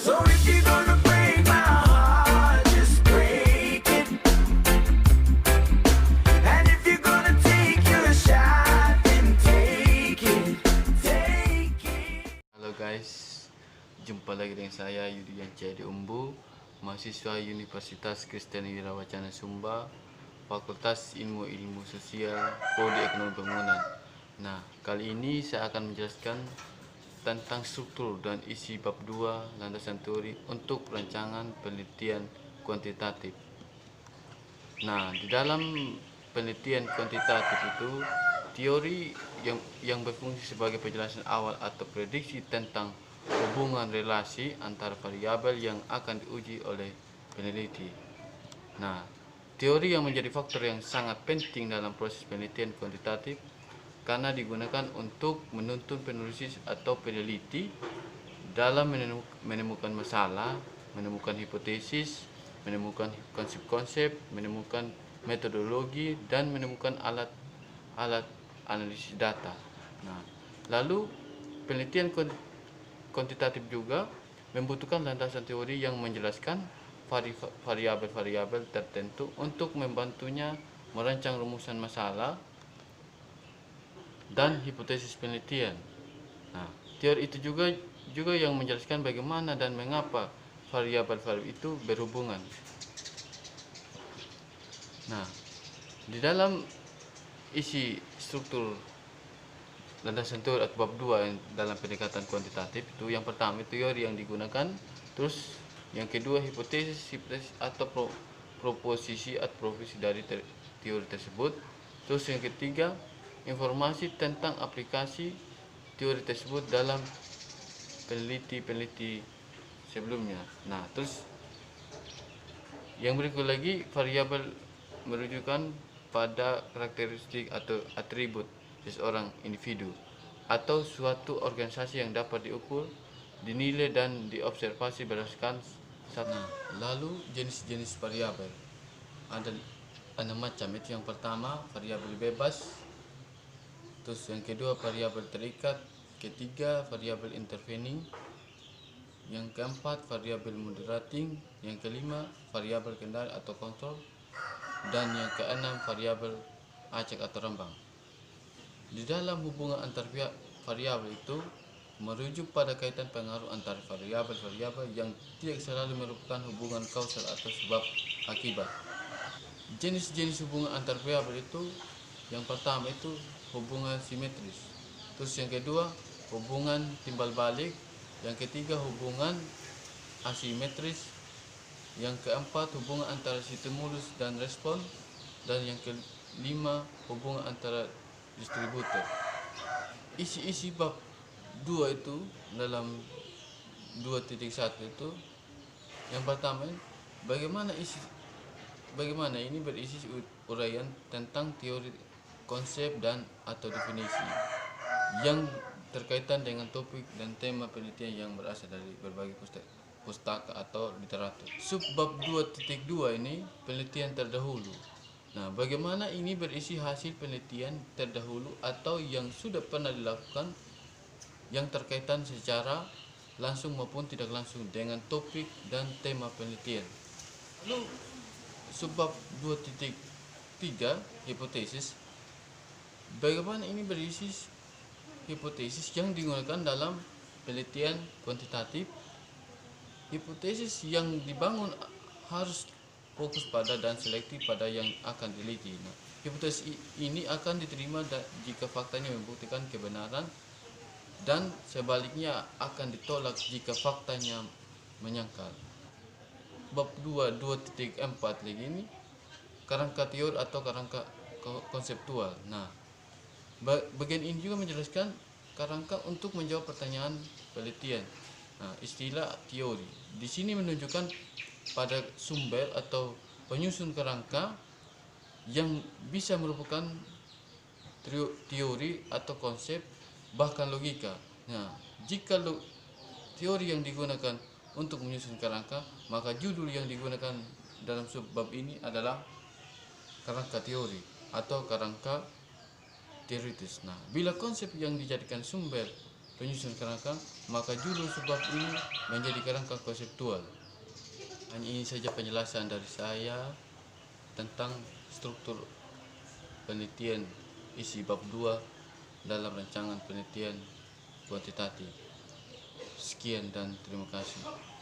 So if you're gonna break my heart, just break it. And if you're gonna take your shot, then take it, take it. Halo guys, jumpa lagi dengan saya Yudian Cahaya Umbu, mahasiswa Universitas Kristen Wirawacana Sumba, Fakultas Ilmu Sosial, Prodi Ekonomi Bangunan. Nah, kali ini saya akan menjelaskan tentang struktur dan isi bab 2 landasan teori untuk rancangan penelitian kuantitatif. Nah, di dalam penelitian kuantitatif itu teori yang berfungsi sebagai penjelasan awal atau prediksi tentang hubungan relasi antara variabel yang akan diuji oleh peneliti. Nah, teori yang menjadi faktor yang sangat penting dalam proses penelitian kuantitatif karena digunakan untuk menuntun penulis atau peneliti dalam menemukan masalah, menemukan hipotesis, menemukan konsep-konsep, menemukan metodologi, dan menemukan alat analisis data. Nah, lalu penelitian kuantitatif juga membutuhkan landasan teori yang menjelaskan variabel-variabel tertentu untuk membantunya merancang rumusan masalah dan hipotesis penelitian. Nah, teori itu juga yang menjelaskan bagaimana dan mengapa variabel-variabel itu berhubungan. Nah, di dalam isi struktur landasan teori atau bab 2 dalam pendekatan kuantitatif itu, yang pertama teori yang digunakan, terus yang kedua hipotesis atau proposisi atau profesi dari teori tersebut, terus yang ketiga informasi tentang aplikasi teori tersebut dalam peneliti sebelumnya. Nah, terus yang berikut lagi variabel merujukan pada karakteristik atau atribut seseorang individu atau suatu organisasi yang dapat diukur, dinilai dan diobservasi berdasarkan satu. Lalu jenis-jenis variabel ada 6 macam. Itu yang pertama variabel bebas, terus yang kedua variabel terikat, ketiga variabel intervening, yang keempat variabel moderating, yang kelima variabel kendali atau kontrol, dan yang keenam variabel acak atau rembang. Di dalam hubungan antar variabel itu merujuk pada kaitan pengaruh antara variabel-variabel yang tidak selalu merupakan hubungan kausal atau sebab akibat. Jenis-jenis hubungan antar variabel itu, yang pertama itu hubungan simetris, terus yang kedua hubungan timbal balik, yang ketiga hubungan asimetris, yang keempat hubungan antara stimulus dan respon, dan yang kelima hubungan antara distributor. Isi bab 2 itu dalam 2.1 itu, yang pertama bagaimana ini berisi uraian tentang teori, konsep dan atau definisi yang terkaitan dengan topik dan tema penelitian yang berasal dari berbagai pustaka atau literatur. Subbab 2.2 ini penelitian terdahulu. Nah, bagaimana ini berisi hasil penelitian terdahulu atau yang sudah pernah dilakukan yang terkaitan secara langsung maupun tidak langsung dengan topik dan tema penelitian. Lalu subbab 2.3 hipotesis, bagaimana ini berisi hipotesis yang digunakan dalam penelitian kuantitatif. Hipotesis yang dibangun harus fokus pada dan selektif pada yang akan diliti. Nah, hipotesis ini akan diterima jika faktanya membuktikan kebenaran, dan sebaliknya akan ditolak jika faktanya menyangkal. Bab 2.4 lagi ini kerangka teori atau kerangka konseptual. Nah, bagian ini juga menjelaskan kerangka untuk menjawab pertanyaan penelitian. Nah, istilah teori di sini menunjukkan pada sumber atau penyusun kerangka yang bisa merupakan teori atau konsep, bahkan logika. Nah, jika teori yang digunakan untuk menyusun kerangka, maka judul yang digunakan dalam subbab ini adalah kerangka teori atau kerangka teoritis. Nah, bila konsep yang dijadikan sumber penyusun kerangka, maka judul sebab ini menjadi kerangka konseptual. Hanya ini saja penjelasan dari saya tentang struktur penelitian isi bab 2 dalam rancangan penelitian kuantitatif. Sekian dan terima kasih.